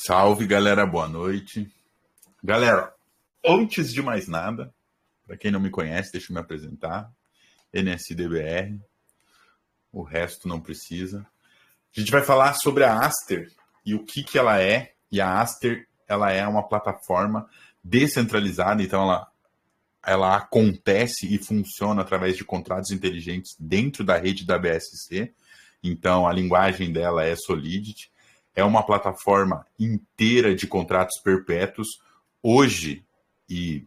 Salve, galera, boa noite. Galera, antes de mais nada, para quem não me conhece, deixa eu me apresentar. NSDBR, o resto não precisa. A gente vai falar sobre a Aster e o que ela é. E a Aster, ela é uma plataforma descentralizada, então ela acontece e funciona através de contratos inteligentes dentro da rede da BSC. Então, a linguagem dela é Solidity. É uma plataforma inteira de contratos perpétuos. Hoje, e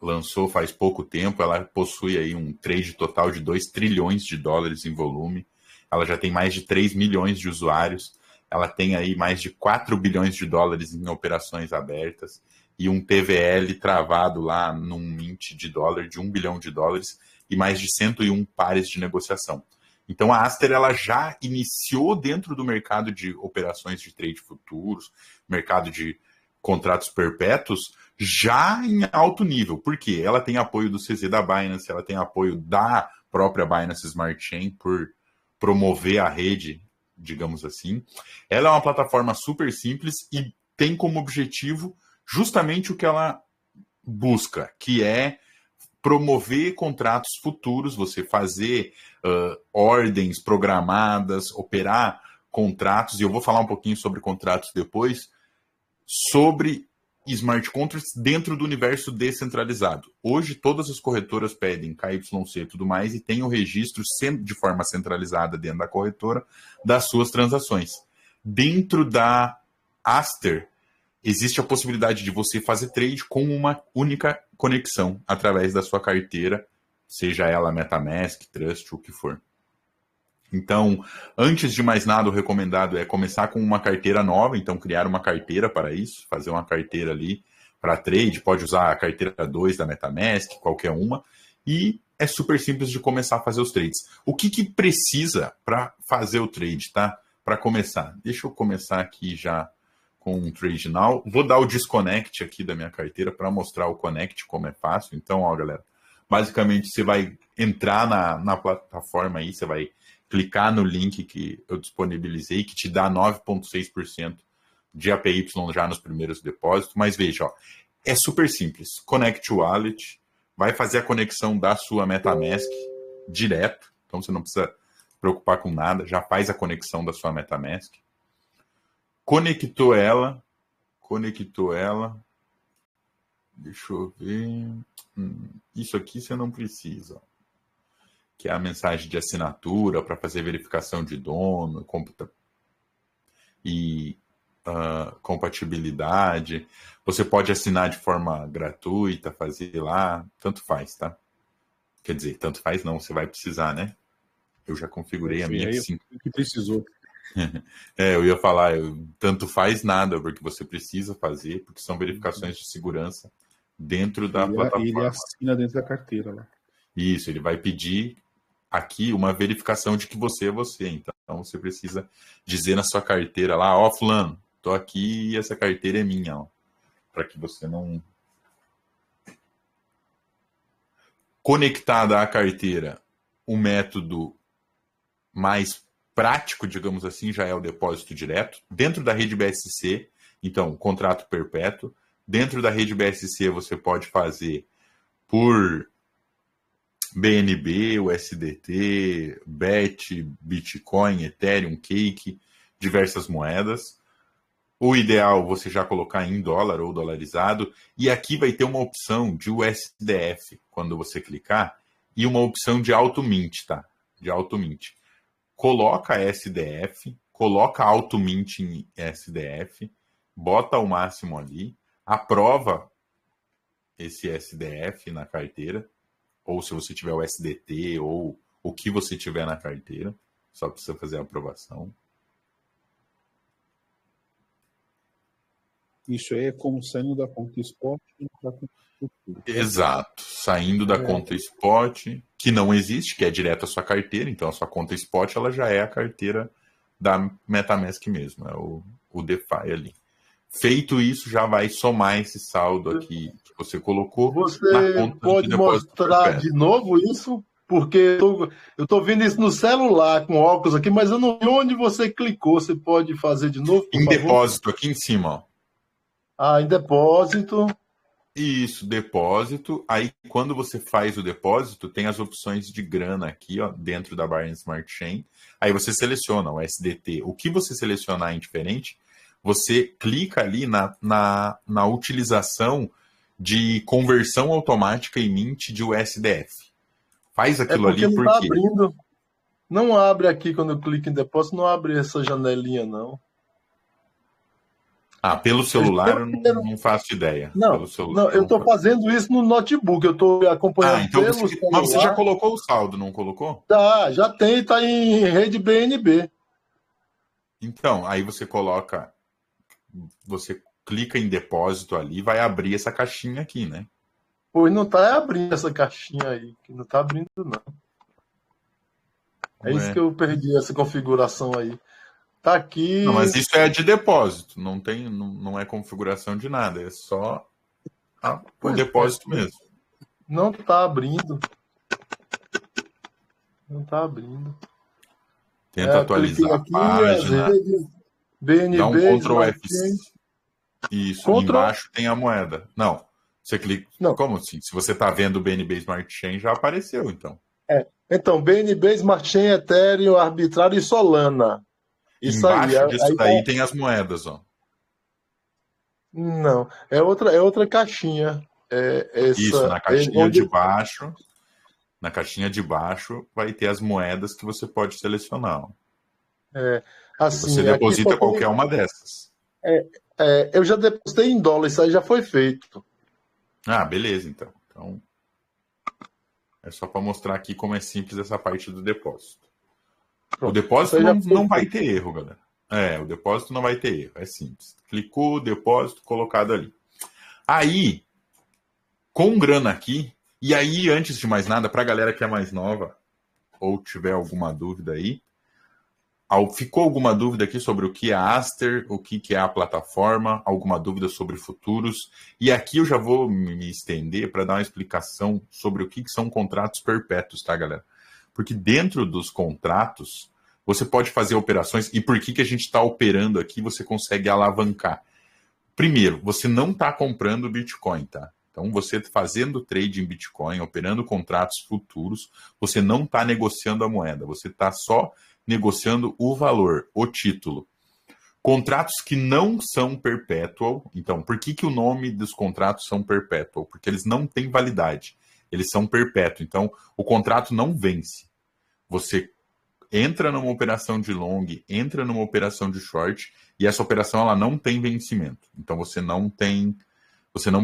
lançou faz pouco tempo, ela possui aí um trade total de 2 trilhões de dólares em volume. Ela já tem mais de 3 milhões de usuários. Ela tem aí mais de 4 bilhões de dólares em operações abertas e um TVL travado lá num mint de dólar de 1 bilhão de dólares e mais de 101 pares de negociação. Então, a Aster ela já iniciou dentro do mercado de operações de trade futuros, mercado de contratos perpétuos, já em alto nível. Por quê? Ela tem apoio do CZ da Binance, ela tem apoio da própria Binance Smart Chain por promover a rede, digamos assim. Ela é uma plataforma super simples e tem como objetivo justamente o que ela busca, que é promover contratos futuros, você fazer ordens programadas, operar contratos, e eu vou falar um pouquinho sobre contratos depois, sobre smart contracts dentro do universo descentralizado. Hoje, todas as corretoras pedem KYC e tudo mais, e tem o registro de forma centralizada dentro da corretora das suas transações. Dentro da Aster, existe a possibilidade de você fazer trade com uma única conexão através da sua carteira, seja ela MetaMask, Trust, o que for. Então, antes de mais nada, o recomendado é começar com uma carteira nova, então criar uma carteira para isso, fazer uma carteira ali para trade, pode usar a carteira 2 da MetaMask, qualquer uma, e é super simples de começar a fazer os trades. O que precisa para fazer o trade, tá? Para começar, deixa eu começar aqui já com um Trade Now. Vou dar o disconnect aqui da minha carteira para mostrar o connect, como é fácil. Então, ó, galera, basicamente você vai entrar na plataforma aí, você vai clicar no link que eu disponibilizei, que te dá 9,6% de APY já nos primeiros depósitos. Mas veja, ó, é super simples. Connect Wallet, vai fazer a conexão da sua MetaMask direto, então você não precisa se preocupar com nada, já faz a conexão da sua MetaMask. Conectou ela, deixa eu ver, isso aqui você não precisa, que é a mensagem de assinatura para fazer verificação de dono e compatibilidade. Você pode assinar de forma gratuita, fazer lá, tanto faz, tá? Quer dizer, tanto faz não, você vai precisar, né? Eu já configurei a minha. Sim, que precisou. Eu ia falar, tanto faz nada, porque você precisa fazer, porque são verificações de segurança dentro da plataforma. Ele assina dentro da carteira lá. Isso, ele vai pedir aqui uma verificação de que você é você. Então, você precisa dizer na sua carteira lá, ó, fulano, tô aqui e essa carteira é minha, ó, para que você não... Conectada à carteira, o método mais prático, digamos assim, já é o depósito direto. Dentro da rede BSC, então, contrato perpétuo. Dentro da rede BSC, você pode fazer por BNB, USDT, BET, Bitcoin, Ethereum, Cake, diversas moedas. O ideal é você já colocar em dólar ou dolarizado. E aqui vai ter uma opção de USDF, quando você clicar, e uma opção de Auto Mint, tá? De Auto Mint. Coloca SDF, coloca Auto Mint em SDF, bota o máximo ali, aprova esse SDF na carteira, ou se você tiver o SDT, ou o que você tiver na carteira, só precisa fazer a aprovação. Isso aí é como saindo da conta spot para conta futura. Exato, saindo da conta spot, que não existe, que é direto à sua carteira, então a sua conta spot ela já é a carteira da MetaMask mesmo, é o DeFi ali. Feito isso, já vai somar esse saldo aqui que você colocou. Você pode mostrar de novo isso? Porque eu estou vendo isso no celular com óculos aqui, mas eu não vi onde você clicou. Você pode fazer de novo, por favor? Em depósito, aqui em cima, ó. Ah, em depósito. Isso, depósito. Aí, quando você faz o depósito, tem as opções de grana aqui, ó, dentro da Binance Smart Chain. Aí você seleciona o SDT. O que você selecionar indiferente, você clica ali na utilização de conversão automática em Mint de USDF. Faz É aquilo porque ali não por está quê? abrindo. Não abre aqui quando eu clico em depósito, não abre essa janelinha, não. Ah, pelo Eu estou celular eu não faço ideia. Não, Pelo celular não, eu eu não estou faço. fazendo isso no notebook, eu estou Ah, acompanhando então pelo mas você já celular. colocou o saldo, não colocou? Tá, já tem, tá em rede BNB. Então, aí você clica em depósito ali, vai abrir essa caixinha aqui, né? Pois não tá abrindo essa caixinha aí, que não tá abrindo, não. É isso que Ué. eu perdi, essa configuração aí. Tá Não, aqui. mas isso é de depósito, não é configuração de nada, é só o Pois é, depósito mesmo. não tá abrindo. Não tá abrindo. Tenta Cliquei atualizar a aqui, as página, redes, dá um BNB, Ctrl Smart F. Chain. Isso, e Ctrl. embaixo tem a moeda. Não, você clica. Não. Como assim? Se você está vendo o BNB Smart Chain, já apareceu, então. Então, BNB, Smart Chain, Ethereum, Arbitrário e Solana. Isso aí. Embaixo disso Aí tá. daí tem as moedas, ó. Não, é outra caixinha. Isso, Essa na é caixinha onde de baixo, na caixinha de baixo vai ter as moedas que você pode selecionar, ó. E você assim, aqui só deposita tem. qualquer uma dessas. Eu já depositei em dólar, isso aí já foi feito. Ah, beleza, então. Então, é só para mostrar aqui como é simples essa parte do depósito. O Pronto. Isso depósito aí já foi não vai feito. ter erro, galera. O depósito não vai ter erro, é simples. Clicou, depósito, colocado ali. Aí, com grana aqui, e aí, antes de mais nada, para a galera que é mais nova, ou tiver alguma dúvida aí, ficou alguma dúvida aqui sobre o que é a Aster, o que é a plataforma, alguma dúvida sobre futuros? E aqui eu já vou me estender para dar uma explicação sobre o que são contratos perpétuos, tá, galera? Porque dentro dos contratos, você pode fazer operações, e por que a gente está operando aqui, você consegue alavancar. Primeiro, você não está comprando Bitcoin, tá? Então, você fazendo trade em Bitcoin, operando contratos futuros, você não está negociando a moeda, você está só negociando o valor, o título. Contratos que não são perpetual, então, por que o nome dos contratos são perpetual? Porque eles não têm validade, eles são perpétuos, então o contrato não vence. Você entra numa operação de long, entra numa operação de short, e essa operação ela não tem vencimento. Então você não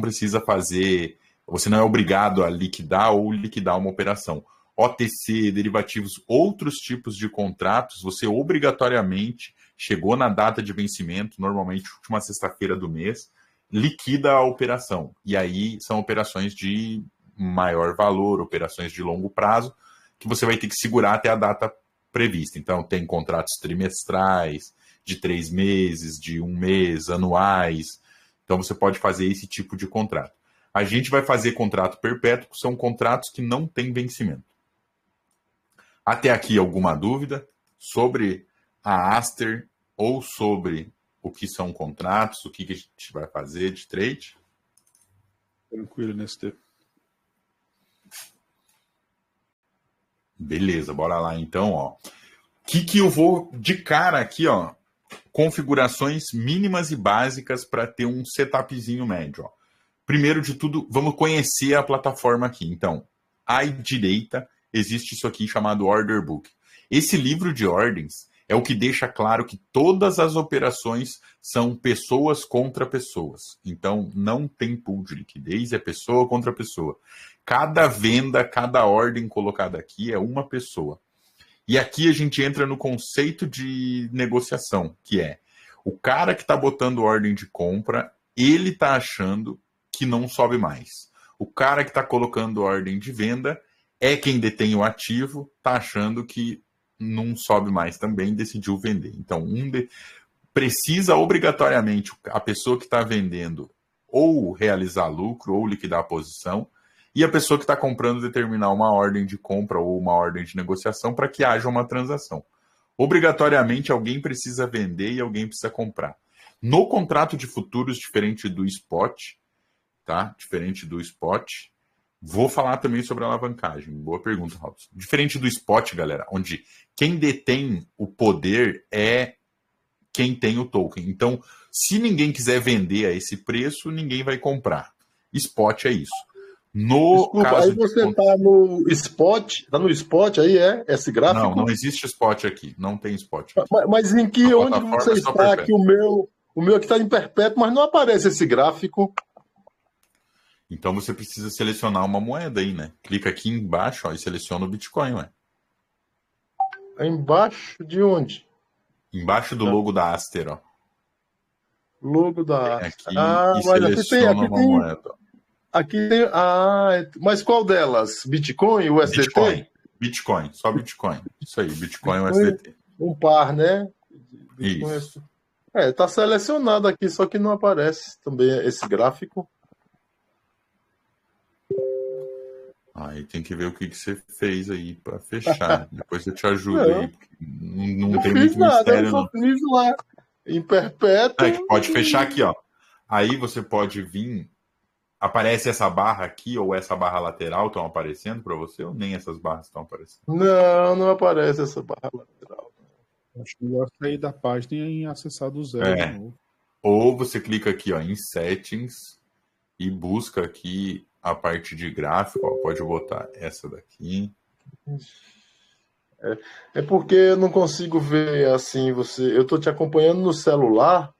precisa fazer, você não é obrigado a liquidar ou liquidar uma operação. OTC, derivativos, outros tipos de contratos, você obrigatoriamente chegou na data de vencimento, normalmente última sexta-feira do mês, liquida a operação. E aí são operações de maior valor, operações de longo prazo, que você vai ter que segurar até a data prevista. Então, tem contratos trimestrais, de 3 meses, de 1 mês, anuais. Então, você pode fazer esse tipo de contrato. A gente vai fazer contrato perpétuo, que são contratos que não têm vencimento. Até aqui, alguma dúvida sobre a Aster ou sobre o que são contratos, o que a gente vai fazer de trade? Tranquilo, NST. Beleza, bora lá então, ó. O que eu vou de cara aqui, ó? Configurações mínimas e básicas para ter um setupzinho médio, ó. Primeiro de tudo, vamos conhecer a plataforma aqui. Então, à direita existe isso aqui chamado Order Book. Esse livro de ordens é o que deixa claro que todas as operações são pessoas contra pessoas. Então, não tem pool de liquidez, é pessoa contra pessoa. Cada venda, cada ordem colocada aqui é uma pessoa. E aqui a gente entra no conceito de negociação, que é o cara que está botando ordem de compra, ele está achando que não sobe mais. O cara que está colocando ordem de venda é quem detém o ativo, está achando que não sobe mais também, decidiu vender. Então, precisa obrigatoriamente a pessoa que está vendendo ou realizar lucro ou liquidar a posição, e a pessoa que está comprando determinar uma ordem de compra ou uma ordem de negociação para que haja uma transação. Obrigatoriamente, alguém precisa vender e alguém precisa comprar. No contrato de futuros, diferente do spot, tá? Diferente do spot. Vou falar também sobre alavancagem. Boa pergunta, Robson. Diferente do spot, galera, onde quem detém o poder é quem tem o token. Então, se ninguém quiser vender a esse preço, ninguém vai comprar. Spot é isso. No Desculpa, caso aí você está no spot aí, esse gráfico? Não existe spot aqui. Não tem spot aqui. Mas em que, onde você está aqui? O meu aqui está em perpétuo, mas não aparece esse gráfico. Então você precisa selecionar uma moeda aí, né? Clica aqui embaixo, ó, e seleciona o Bitcoin, ué. Embaixo de onde? Embaixo do logo da Aster, ó. Logo da Aster. Aqui e seleciona uma moeda. Aqui tem. Mas qual delas? Bitcoin, USDT? Bitcoin, só Bitcoin. Isso aí, Bitcoin e USDT. Um par, né? Bitcoin, isso. Tá selecionado aqui, só que não aparece também esse gráfico. Aí tem que ver o que você fez aí para fechar. Depois eu te ajudo aí. Não tem muito mistério, não. Eu fiz lá. Em perpétuo. Que pode fechar aqui, ó. Aí você pode vir. Aparece essa barra aqui ou essa barra lateral estão aparecendo para você ou nem essas barras estão aparecendo? Não aparece essa barra lateral. Acho melhor sair da página e acessar do zero de novo. Ou você clica aqui, ó, em Settings e busca aqui a parte de gráfico, ó, pode botar essa daqui. É porque eu não consigo ver assim, eu tô te acompanhando no celular,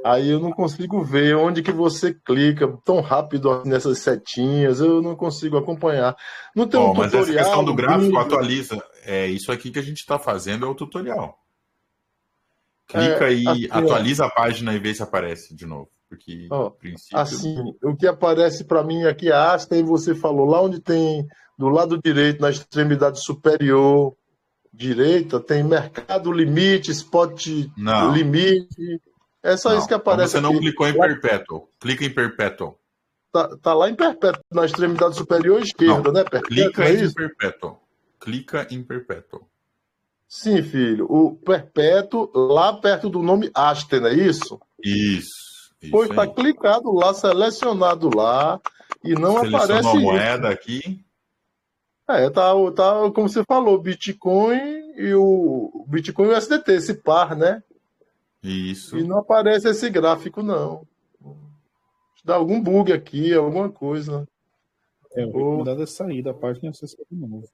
aí eu não consigo ver onde que você clica tão rápido nessas setinhas, eu não consigo acompanhar. Não tem um mas tutorial. essa questão do gráfico atualiza. Isso aqui que a gente está fazendo é o tutorial. Clica e atualiza a página e vê se aparece de novo. Porque, princípio... Assim, o que aparece para mim aqui, a Asta, e você falou, lá onde tem, do lado direito, na extremidade superior direita, tem mercado limite, spot limite. É só isso que aparece aqui. Você não clicou em Perpetual. Clica em Perpetual. Tá lá em Perpetual, na extremidade superior esquerda, né? Clica em Perpetual. Clica em Perpetual. Sim, filho. O Perpétuo, lá perto do nome Aster, não é isso? Isso. Pois está clicado lá, selecionado lá, e não aparece uma moeda aqui. Tá como você falou, Bitcoin e o USDT, esse par, né? Isso. E não aparece esse gráfico, não. Dá algum bug aqui, alguma coisa. O recomendado é sair da página e acessar de novo.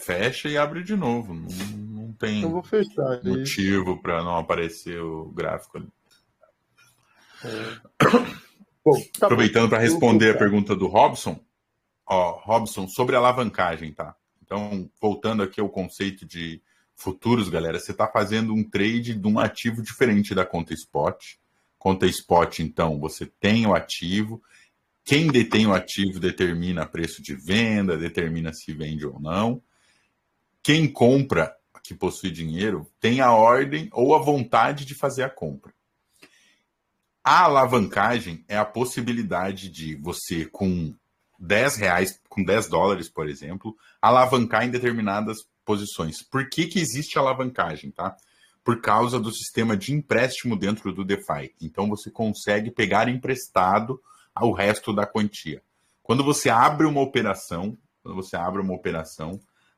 Fecha e abre de novo. Não tem Eu vou fechar motivo para não aparecer o gráfico ali. Bom, aproveitando para responder a pergunta do Robson, Robson, sobre alavancagem, tá? Então, voltando aqui ao conceito de futuros, galera, você está fazendo um trade de um ativo diferente da conta spot. Conta spot, então, você tem o ativo, quem detém o ativo determina preço de venda, determina se vende ou não. Quem compra, que possui dinheiro, tem a ordem ou a vontade de fazer a compra. A alavancagem é a possibilidade de você, com R$10, com $10, por exemplo, alavancar em determinadas posições. Por que existe alavancagem, tá? Por causa do sistema de empréstimo dentro do DeFi. Então você consegue pegar emprestado ao resto da quantia. Quando você abre uma operação,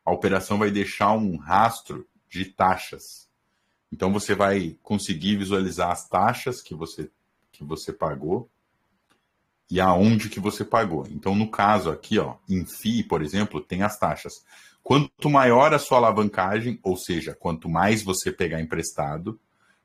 a operação vai deixar um rastro de taxas. Então você vai conseguir visualizar as taxas que você pagou e aonde que você pagou. Então, no caso aqui, em FII, por exemplo, tem as taxas. Quanto maior a sua alavancagem, ou seja, quanto mais você pegar emprestado,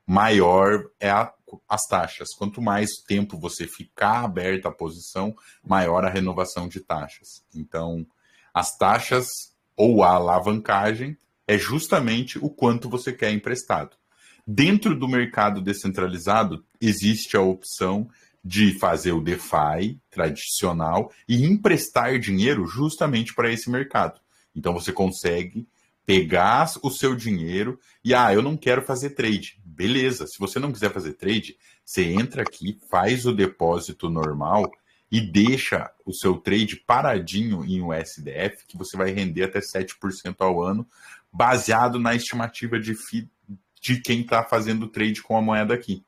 maior é as taxas. Quanto mais tempo você ficar aberta a posição, maior a renovação de taxas. Então, as taxas ou a alavancagem é justamente o quanto você quer emprestado. Dentro do mercado descentralizado, existe a opção de fazer o DeFi tradicional e emprestar dinheiro justamente para esse mercado. Então, você consegue pegar o seu dinheiro e, eu não quero fazer trade. Beleza, se você não quiser fazer trade, você entra aqui, faz o depósito normal e deixa o seu trade paradinho em USDF, que você vai render até 7% ao ano, baseado na estimativa de FII de quem está fazendo trade com a moeda aqui.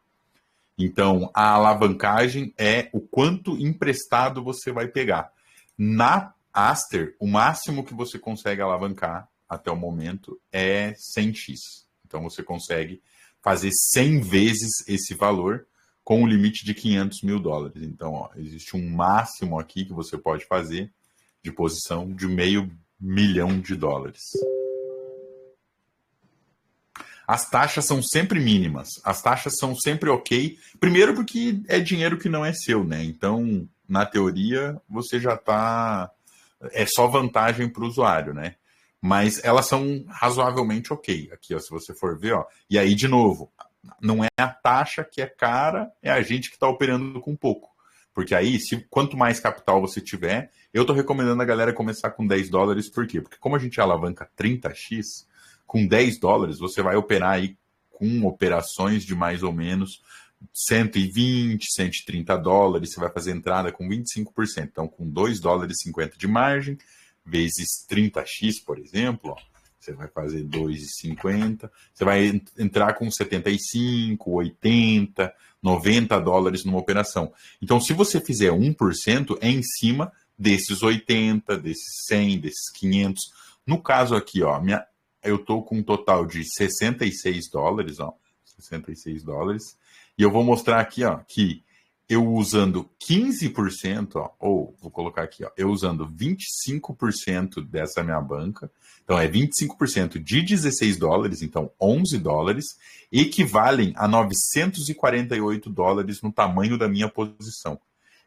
Então, a alavancagem é o quanto emprestado você vai pegar. Na Aster, o máximo que você consegue alavancar até o momento é 100x. Então, você consegue fazer 100 vezes esse valor com o limite de $500 mil. Então, ó, existe um máximo aqui que você pode fazer de posição de $500 milhão. As taxas são sempre mínimas, as taxas são sempre ok. Primeiro porque é dinheiro que não é seu, né? Então, na teoria, você já está... É só vantagem para o usuário, né? Mas elas são razoavelmente ok. Aqui, ó, se você for ver, ó. E aí, de novo, não é a taxa que é cara, é a gente que está operando com pouco. Porque aí, quanto mais capital você tiver, eu estou recomendando a galera começar com $10. Por quê? Porque como a gente alavanca 30x, com $10 você vai operar aí com operações de mais ou menos $120, $130. Você vai fazer entrada com 25%. Então, com $2,50 de margem, vezes 30x, por exemplo, ó, você vai fazer $2,50. Você vai entrar com 75, 80, $90 numa operação. Então, se você fizer 1%, é em cima desses 80, desses 100, desses 500. No caso aqui, ó, eu estou com um total de $66, ó, $66. E eu vou mostrar aqui, ó, que eu usando 15%, ó, ou vou colocar aqui, ó, eu usando 25% dessa minha banca, então é 25% de $16, então $11, equivalem a $948 no tamanho da minha posição.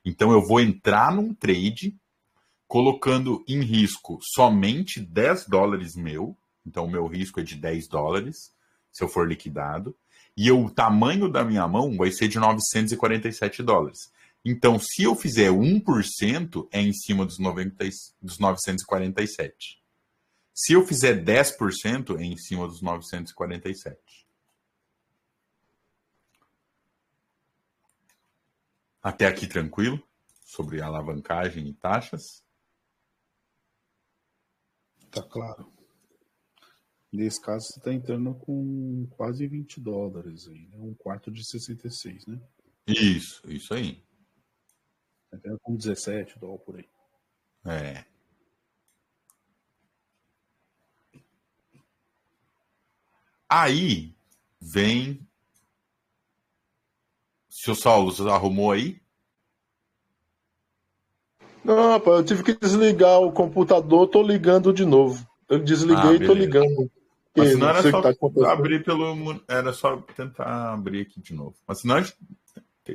Então eu vou entrar num trade colocando em risco somente $10 meu, então o meu risco é de $10 se eu for liquidado, e o tamanho da minha mão vai ser de $947. Então, se eu fizer 1%, é em cima dos 947. Se eu fizer 10%, é em cima dos 947. Até aqui tranquilo? Sobre alavancagem e taxas? Tá claro. Nesse caso, você está entrando com quase $20 aí, né? Um quarto de 66, né? Isso aí. Está entrando com $17 por aí. É. Aí vem. Seu Saulo, você arrumou aí? Não, rapaz, eu tive que desligar o computador, tô ligando de novo. Eu desliguei e tô ligando. Mas senão era só tá abrir pelo. Era só tentar abrir aqui de novo. Mas senão a gente,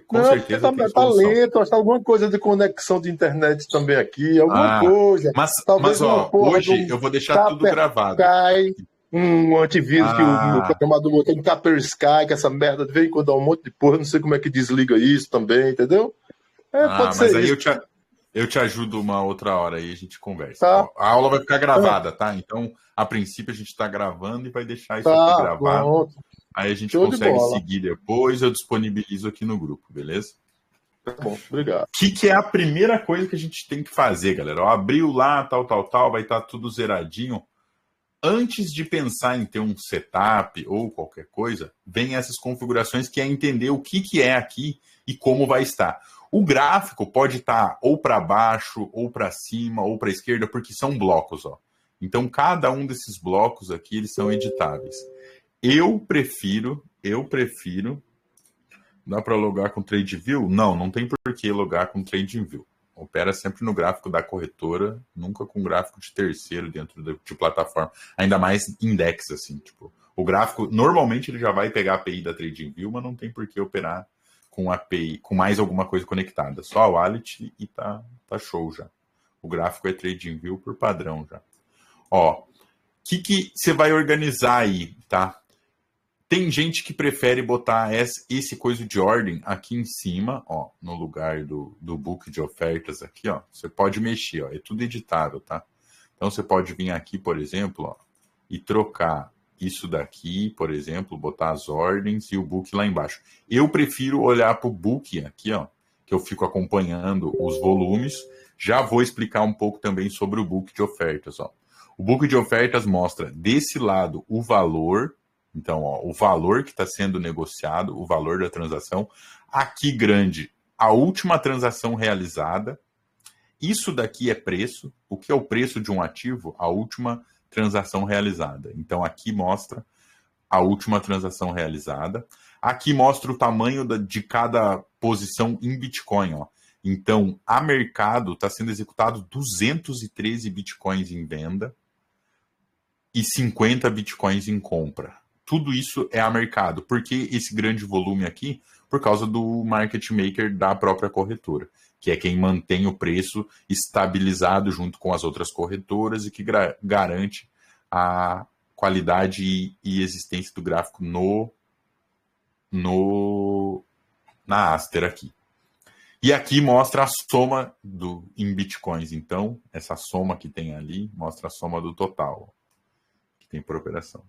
com não, certeza tem tá solução. lento, acho que alguma coisa de conexão de internet também aqui, alguma coisa. Talvez ó, hoje eu vou deixar tudo gravado. Um antivírus que o programador botou no Kaspersky, que essa merda de vez em quando dá um monte de porra, não sei como é que desliga isso também, entendeu? Pode ser aí isso. Eu te ajudo uma outra hora aí, a gente conversa. Tá. Ó, a aula vai ficar gravada, tá? Então, a princípio, a gente está gravando e vai deixar isso aqui gravado. Pronto. Aí a gente consegue seguir depois, eu disponibilizo aqui no grupo, beleza? Tá bom, obrigado. O que é a primeira coisa que a gente tem que fazer, galera? Ó, abriu lá, tal, vai estar tudo zeradinho. Antes de pensar em ter um setup ou qualquer coisa, vem essas configurações que é entender o que é aqui e como vai estar. O gráfico pode estar ou para baixo, ou para cima, ou para a esquerda, porque são blocos, ó. Então, cada um desses blocos aqui, eles são editáveis. Eu prefiro... Dá para logar com TradingView? Não tem por que logar com TradingView. Opera sempre no gráfico da corretora, nunca com gráfico de terceiro dentro de plataforma. Ainda mais index, assim, tipo... O gráfico, normalmente, ele já vai pegar a API da TradingView, mas não tem por que operar com API, com mais alguma coisa conectada. Só a wallet e tá show já. O gráfico é TradingView por padrão já. Ó, o que você vai organizar aí, tá? Tem gente que prefere botar esse coisa de ordem aqui em cima, ó, no lugar do book de ofertas aqui, ó. Você pode mexer, ó, é tudo editável, tá? Então você pode vir aqui, por exemplo, ó, e trocar isso daqui, por exemplo, botar as ordens e o book lá embaixo. Eu prefiro olhar para o book aqui, ó, que eu fico acompanhando os volumes. Já vou explicar um pouco também sobre o book de ofertas, ó. O book de ofertas mostra desse lado o valor, então, ó, o valor que está sendo negociado, o valor da transação. aqui grande, a última transação realizada. Isso daqui é preço. O que é o preço de um ativo? A última transação realizada. Então, aqui mostra a última transação realizada. Aqui mostra o tamanho de cada posição em Bitcoin. Ó. Então, a mercado está sendo executado 213 Bitcoins em venda e 50 Bitcoins em compra. Tudo isso é a mercado. Por que esse grande volume aqui? Por causa do market maker da própria corretora, que é quem mantém o preço estabilizado junto com as outras corretoras e que garante a qualidade e existência do gráfico na Aster aqui. E aqui mostra a soma em Bitcoins. Então, essa soma que tem ali mostra a soma do total que tem por operação.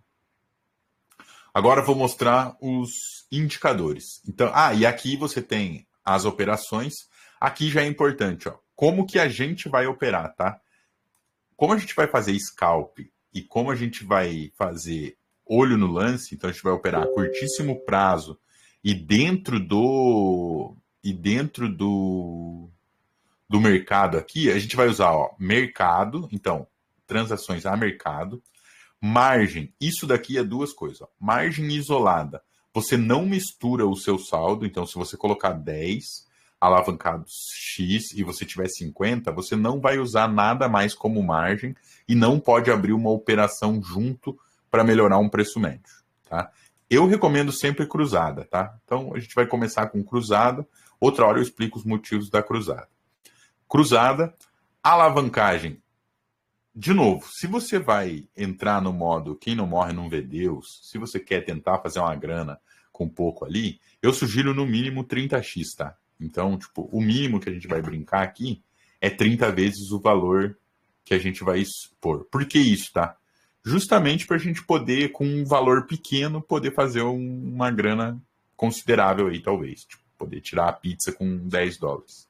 Agora vou mostrar os indicadores. Então, e aqui você tem as operações. Aqui já é importante, ó, como que a gente vai operar, tá? Como a gente vai fazer scalp e como a gente vai fazer olho no lance, então a gente vai operar a curtíssimo prazo e dentro do mercado aqui, a gente vai usar, ó, mercado, então, transações a mercado, margem, isso daqui é duas coisas, ó. Margem isolada, você não mistura o seu saldo, então se você colocar 10 alavancados X e você tiver 50, você não vai usar nada mais como margem e não pode abrir uma operação junto para melhorar um preço médio, tá? Eu recomendo sempre cruzada, tá? Então a gente vai começar com cruzada, outra hora eu explico os motivos da cruzada. Cruzada, alavancagem. De novo, se você vai entrar no modo quem não morre não vê Deus, se você quer tentar fazer uma grana com pouco ali, eu sugiro no mínimo 30x, tá? Então, tipo, o mínimo que a gente vai brincar aqui é 30 vezes o valor que a gente vai expor. Por que isso, tá? Justamente para a gente poder, com um valor pequeno, poder fazer uma grana considerável aí, talvez. Tipo, poder tirar a pizza com 10 dólares.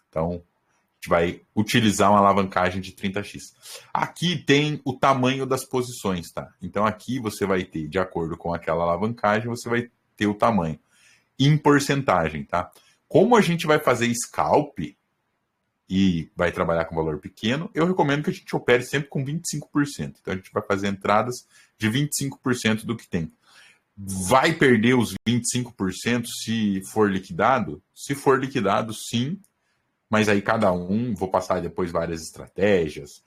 Então, a gente vai utilizar uma alavancagem de 30x. Aqui tem o tamanho das posições, tá? Então, aqui você vai ter, de acordo com aquela alavancagem, você vai ter o tamanho. Em porcentagem, tá? Como a gente vai fazer scalp e vai trabalhar com valor pequeno, eu recomendo que a gente opere sempre com 25%. Então, a gente vai fazer entradas de 25% do que tem. Vai perder os 25% se for liquidado? Se for liquidado, sim, mas aí cada um, vou passar depois várias estratégias,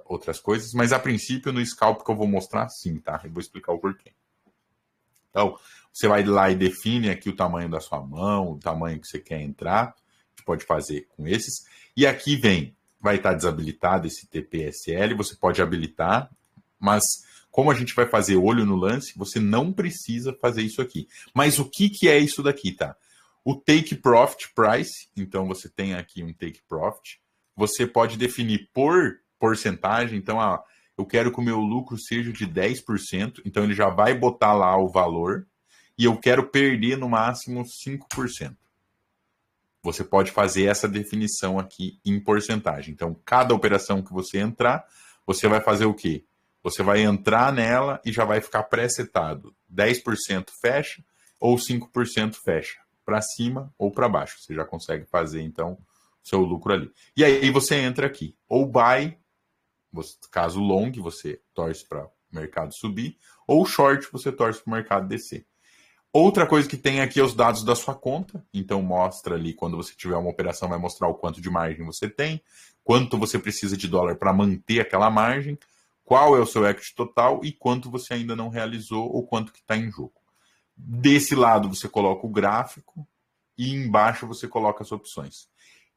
outras coisas, mas a princípio no scalp que eu vou mostrar, sim, tá? Eu vou explicar o porquê. Então, você vai lá e define aqui o tamanho da sua mão, o tamanho que você quer entrar, a gente pode fazer com esses. E aqui vai estar desabilitado esse TPSL, você pode habilitar, mas como a gente vai fazer olho no lance, você não precisa fazer isso aqui. Mas o que é isso daqui, tá? O Take Profit Price, então você tem aqui um Take Profit, você pode definir por porcentagem, então eu quero que o meu lucro seja de 10%, então ele já vai botar lá o valor, e eu quero perder no máximo 5%. Você pode fazer essa definição aqui em porcentagem. Então, cada operação que você entrar, você vai fazer o quê? Você vai entrar nela e já vai ficar pré-setado. 10% fecha ou 5% fecha. Para cima ou para baixo. Você já consegue fazer, então, o seu lucro ali. E aí você entra aqui. Ou buy, caso long, você torce para o mercado subir. Ou short, você torce para o mercado descer. Outra coisa que tem aqui é os dados da sua conta. Então, mostra ali, quando você tiver uma operação, vai mostrar o quanto de margem você tem, quanto você precisa de dólar para manter aquela margem, qual é o seu equity total e quanto você ainda não realizou ou quanto que está em jogo. Desse lado, você coloca o gráfico e embaixo você coloca as opções.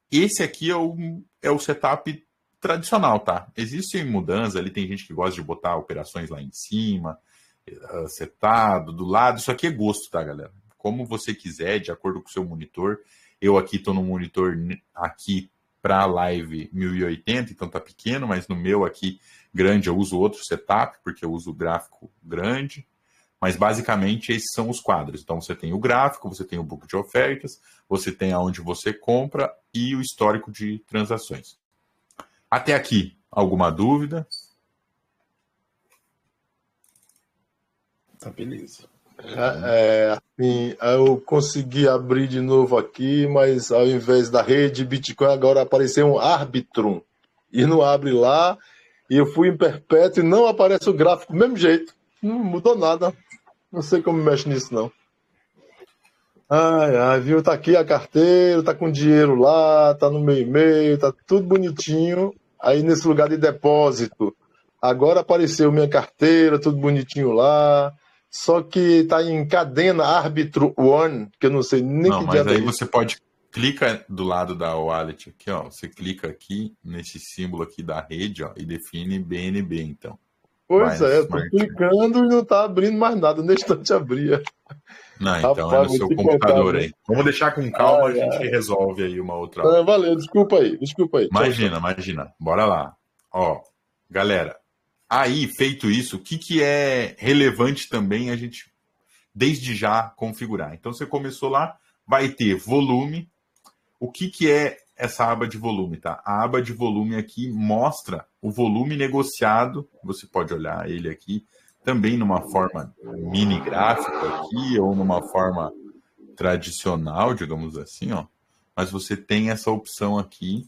Esse aqui é o setup tradicional, tá? Existem mudanças ali, tem gente que gosta de botar operações lá em cima, setado, do lado. Isso aqui é gosto, tá, galera? Como você quiser, de acordo com o seu monitor. Eu aqui estou no monitor aqui para a live 1080, então tá pequeno, mas no meu aqui grande eu uso outro setup, porque eu uso o gráfico grande. Mas basicamente esses são os quadros. Então você tem o gráfico, você tem o book de ofertas, você tem aonde você compra e o histórico de transações. Até aqui, alguma dúvida? Tá, beleza. Assim, eu consegui abrir de novo aqui, mas ao invés da rede Bitcoin, agora apareceu um Arbitrum. E não abre lá, e eu fui em perpétuo e não aparece o gráfico do mesmo jeito. Não mudou nada. Não sei como mexe nisso, não. Ai, ai, viu? Tá aqui a carteira, tá com dinheiro lá, tá no meu e-mail, tá tudo bonitinho. Aí nesse lugar de depósito, agora apareceu minha carteira, tudo bonitinho lá. Só que tá em cadena árbitro one, que eu não sei nem Não, que mas diabo é aí isso. você pode clica do lado da wallet aqui, ó. Você clica aqui nesse símbolo aqui da rede, ó, e define BNB, então. Pois é, eu tô Smart. clicando e não tá abrindo mais nada. No instante abria. Não, então é Rapaz, no vou seu te contar, computador viu? aí. Vamos deixar com calma, a Ai, gente ai. resolve aí uma outra hora. Valeu, desculpa aí, desculpa aí. Tchau, tchau. Imagina. Bora lá. Ó, galera, aí feito isso, o que é relevante também a gente desde já configurar? Então você começou lá, vai ter volume. O que é essa aba de volume, tá? A aba de volume aqui mostra o volume negociado. Você pode olhar ele aqui também numa forma mini gráfico aqui ou numa forma tradicional, digamos assim, ó. Mas você tem essa opção aqui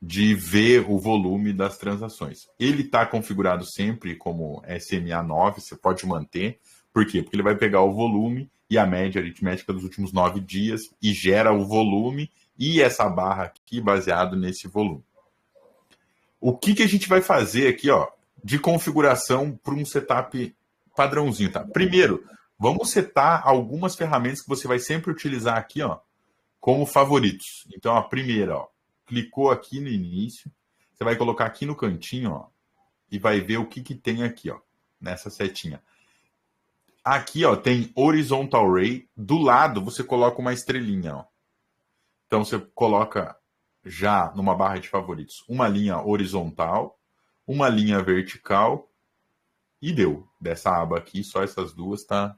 de ver o volume das transações. Ele está configurado sempre como SMA9, você pode manter. Por quê? Porque ele vai pegar o volume e a média aritmética dos últimos 9 dias e gera o volume e essa barra aqui baseado nesse volume. O que a gente vai fazer aqui, ó, de configuração para um setup padrãozinho, tá? Primeiro, vamos setar algumas ferramentas que você vai sempre utilizar aqui, ó, como favoritos. Então, a primeira, ó, clicou aqui no início, você vai colocar aqui no cantinho, ó, e vai ver o que tem aqui, ó, nessa setinha. Aqui, ó, tem Horizontal Array. Do lado, você coloca uma estrelinha, ó. Então, você coloca já numa barra de favoritos uma linha horizontal, uma linha vertical e deu. Dessa aba aqui, só essas duas tá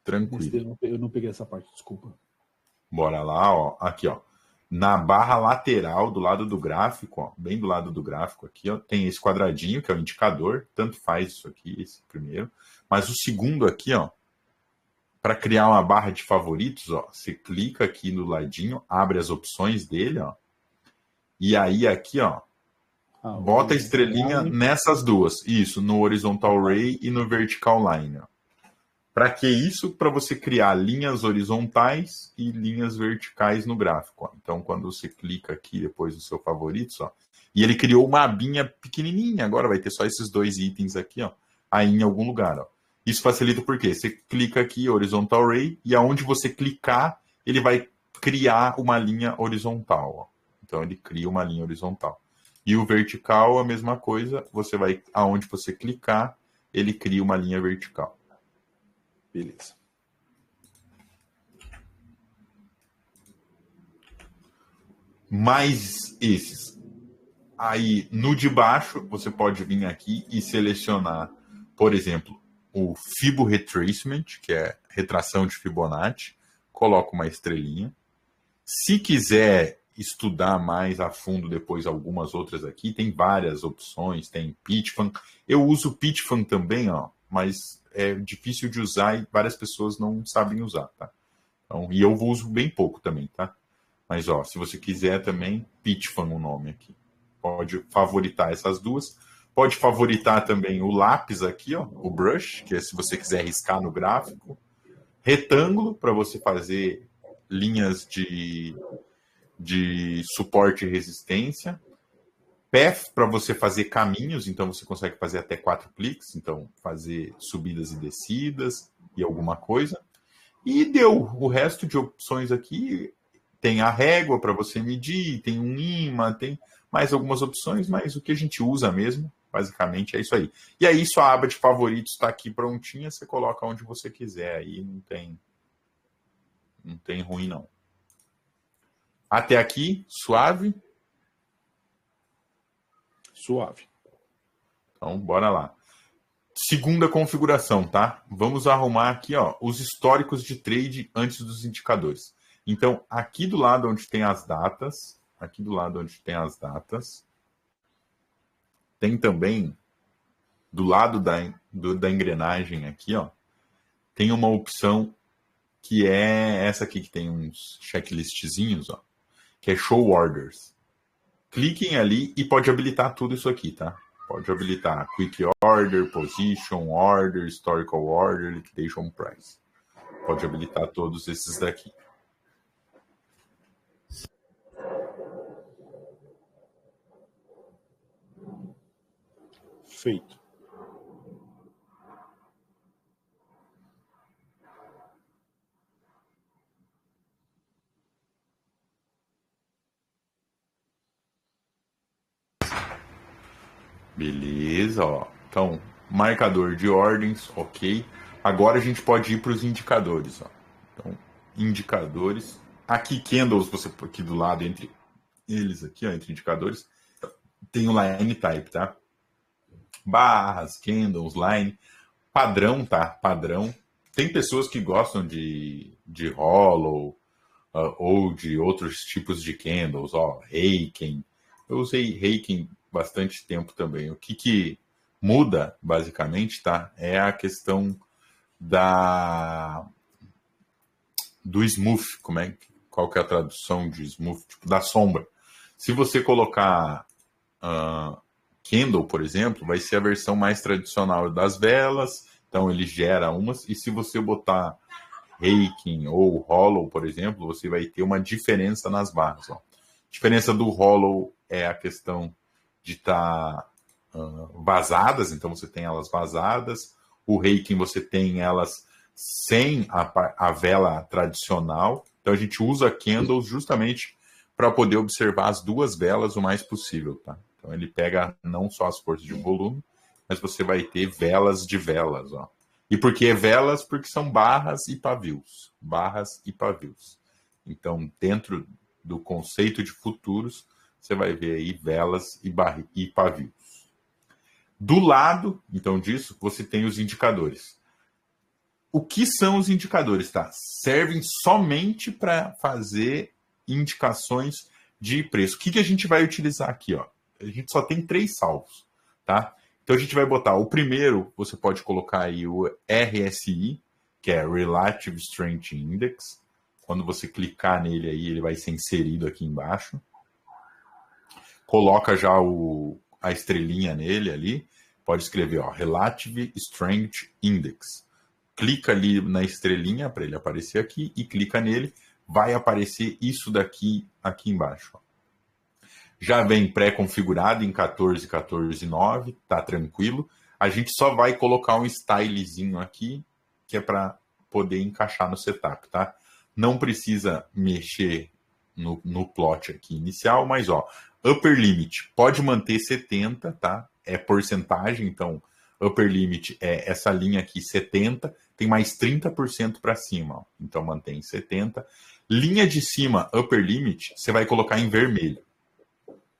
tranquilo. Eu não peguei essa parte, desculpa. Bora lá, ó. Aqui, ó. Na barra lateral do lado do gráfico, ó, bem do lado do gráfico aqui, ó, tem esse quadradinho que é o indicador. Tanto faz isso aqui, esse primeiro. Mas o segundo aqui, ó, para criar uma barra de favoritos, ó, você clica aqui no ladinho, abre as opções dele, ó. E aí aqui, ó, bota a estrelinha nessas duas. Isso, no Horizontal Array e no Vertical Line, ó. Para que isso? Para você criar linhas horizontais e linhas verticais no gráfico. Ó. Então, quando você clica aqui depois do seu favoritos, ó, e ele criou uma abinha pequenininha, agora vai ter só esses dois itens aqui, ó, aí em algum lugar. Ó. Isso facilita porque você clica aqui, Horizontal Array, e aonde você clicar, ele vai criar uma linha horizontal. Ó. Então, ele cria uma linha horizontal. E o vertical, a mesma coisa, você vai, aonde você clicar, ele cria uma linha vertical. Beleza. Mais esses. Aí, no de baixo, você pode vir aqui e selecionar, por exemplo, o Fibo Retracement, que é retração de Fibonacci. Coloca uma estrelinha. Se quiser estudar mais a fundo depois algumas outras aqui, tem várias opções, tem Pitfan. Eu uso Pitfan também, ó, mas é difícil de usar e várias pessoas não sabem usar, tá? Então, e eu uso bem pouco também, tá? Mas, ó, se você quiser também, Pitfan o nome aqui. Pode favoritar essas duas. Pode favoritar também o lápis aqui, ó, o brush, que é se você quiser riscar no gráfico. Retângulo, para você fazer linhas de suporte e resistência. Path, para você fazer caminhos, então você consegue fazer até 4 cliques, então fazer subidas e descidas e alguma coisa. E deu. O resto de opções aqui tem a régua para você medir, tem um imã, tem mais algumas opções, mas o que a gente usa mesmo, basicamente, é isso aí. E aí, sua aba de favoritos está aqui prontinha, você coloca onde você quiser, aí não tem ruim, não. Até aqui, suave? Suave. Então, bora lá. Segunda configuração, tá? Vamos arrumar aqui, ó, os históricos de trade antes dos indicadores. Então, aqui do lado onde tem as datas, tem também, do lado da engrenagem aqui, ó, tem uma opção que é essa aqui, que tem uns checklistzinhos, ó, que é Show Orders. Cliquem ali e pode habilitar tudo isso aqui, tá? Pode habilitar Quick Order, Position Order, Historical Order, Liquidation Price. Pode habilitar todos esses daqui. Feito. Beleza, ó. Então, marcador de ordens, ok. Agora a gente pode ir para os indicadores, ó. Então, indicadores. Aqui, candles, você aqui do lado, entre eles aqui, ó, entre indicadores, tem o line type, tá? Barras, candles, line. Padrão, tá? Padrão. Tem pessoas que gostam de hollow ou de outros tipos de candles, ó, Heiken. Eu usei Heiken bastante tempo também. O que muda, basicamente, tá? É a questão do smooth, qual que é a tradução de smooth? Tipo, da sombra. Se você colocar candle, por exemplo, vai ser a versão mais tradicional das velas, então ele gera umas, e se você botar Heiken ou hollow, por exemplo, você vai ter uma diferença nas barras. Ó. A diferença do hollow é a questão de estar vazadas, então você tem elas vazadas. O Heiken você tem elas sem a vela tradicional. Então a gente usa candles justamente para poder observar as duas velas o mais possível, tá? Então ele pega não só as forças de volume, mas você vai ter velas de velas, ó. E por que velas? Porque são barras e pavios. Barras e pavios. Então, dentro do conceito de futuros, você vai ver aí velas e pavios. Do lado, então, disso, você tem os indicadores. O que são os indicadores, tá? Servem somente para fazer indicações de preço. O que a gente vai utilizar aqui, ó? A gente só tem 3 salvos, tá? Então a gente vai botar o primeiro, você pode colocar aí o RSI, que é Relative Strength Index. Quando você clicar nele aí, ele vai ser inserido aqui embaixo. Coloca já a estrelinha nele ali. Pode escrever, ó, Relative Strength Index. Clica ali na estrelinha para ele aparecer aqui e clica nele. Vai aparecer isso daqui aqui embaixo, ó. Já vem pré-configurado em 14, 14.9, tá tranquilo. A gente só vai colocar um stylezinho aqui, que é para poder encaixar no setup, tá? Não precisa mexer no plot aqui inicial, mas ó, upper limit pode manter 70, tá? É porcentagem, então upper limit é essa linha aqui 70, tem mais 30% para cima, ó. Então mantém 70. Linha de cima, upper limit, você vai colocar em vermelho.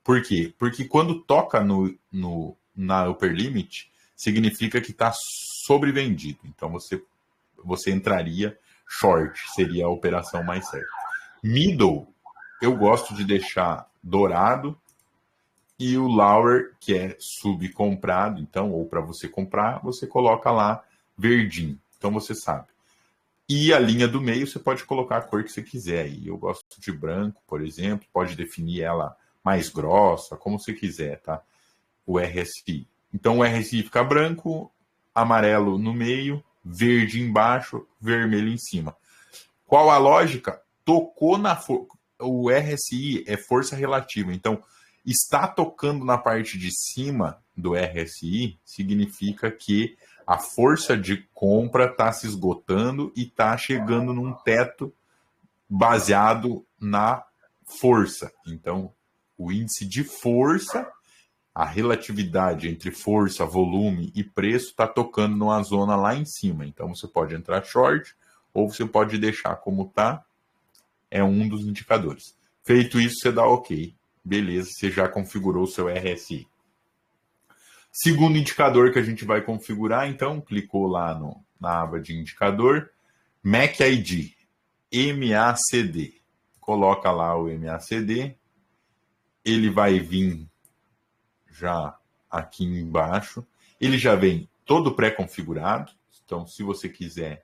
Por quê? Porque quando toca na upper limit, significa que está sobrevendido. Então você entraria short, seria a operação mais certa. Middle, eu gosto de deixar dourado, e o lower, que é subcomprado, então, ou para você comprar, você coloca lá verdinho. Então você sabe. E a linha do meio, você pode colocar a cor que você quiser. E eu gosto de branco, por exemplo, pode definir ela mais grossa, como você quiser, tá? O RSI. Então o RSI fica branco, amarelo no meio, verde embaixo, vermelho em cima. Qual a lógica? Tocou o RSI é força relativa. Então, está tocando na parte de cima do RSI significa que a força de compra está se esgotando e está chegando num teto baseado na força. Então, o índice de força, a relatividade entre força, volume e preço está tocando numa zona lá em cima. Então você pode entrar short ou você pode deixar como está. É um dos indicadores. Feito isso, você dá OK. Beleza, você já configurou o seu RSI. Segundo indicador que a gente vai configurar, então, clicou lá na aba de indicador, MACD ID, MACD. Coloca lá o MACD. Ele vai vir já aqui embaixo. Ele já vem todo pré-configurado. Então, se você quiser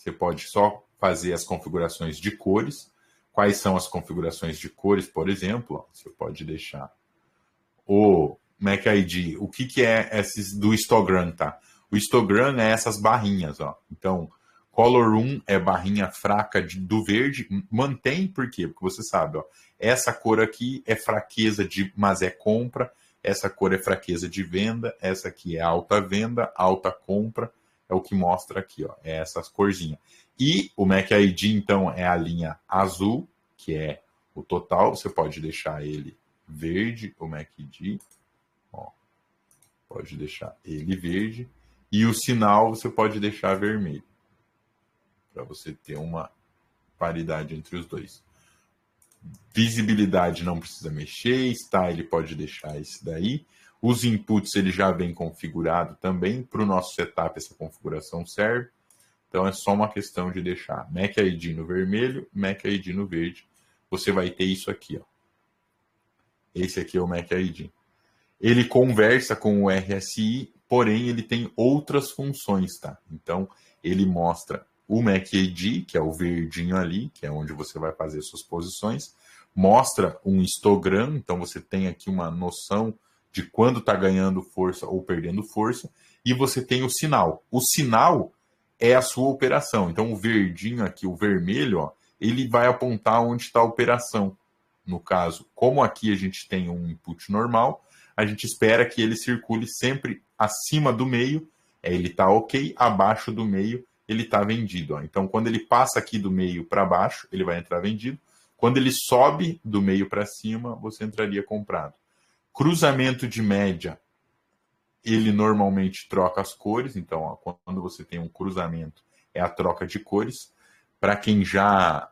você pode só fazer as configurações de cores. Quais são as configurações de cores, por exemplo? Ó, você pode deixar o MAC-ID. O que é esses do histogram, tá? O histogram é essas barrinhas, ó. Então, Color 1 é barrinha fraca do verde. Mantém, por quê? Porque você sabe, ó, essa cor aqui é fraqueza mas é compra. Essa cor é fraqueza de venda. Essa aqui é alta venda, alta compra. É o que mostra aqui, ó. É essas corzinhas. E o MAC-ID, então, é a linha azul, que é o total. Você pode deixar ele verde, o MAC-ID. Ó, pode deixar ele verde. E o sinal você pode deixar vermelho, para você ter uma paridade entre os dois. Visibilidade não precisa mexer, style pode deixar esse daí. Os inputs ele já vem configurado também. Para o nosso setup essa configuração serve. Então é só uma questão de deixar MAC-ID no vermelho, MAC-ID no verde. Você vai ter isso aqui, ó. Esse aqui é o MAC-ID. Ele conversa com o RSI, porém ele tem outras funções, tá? Então ele mostra o MAC-ID, que é o verdinho ali, que é onde você vai fazer suas posições. Mostra um histogram, então você tem aqui uma noção de quando está ganhando força ou perdendo força. E você tem o sinal. O sinal é a sua operação. Então o verdinho aqui, o vermelho, ó, ele vai apontar onde está a operação. No caso, como aqui a gente tem um input normal, a gente espera que ele circule sempre acima do meio, ele está ok, abaixo do meio ele está vendido. Ó. Então, quando ele passa aqui do meio para baixo, ele vai entrar vendido. Quando ele sobe do meio para cima, você entraria comprado. Cruzamento de média, ele normalmente troca as cores. Então, ó, quando você tem um cruzamento, é a troca de cores. Para quem já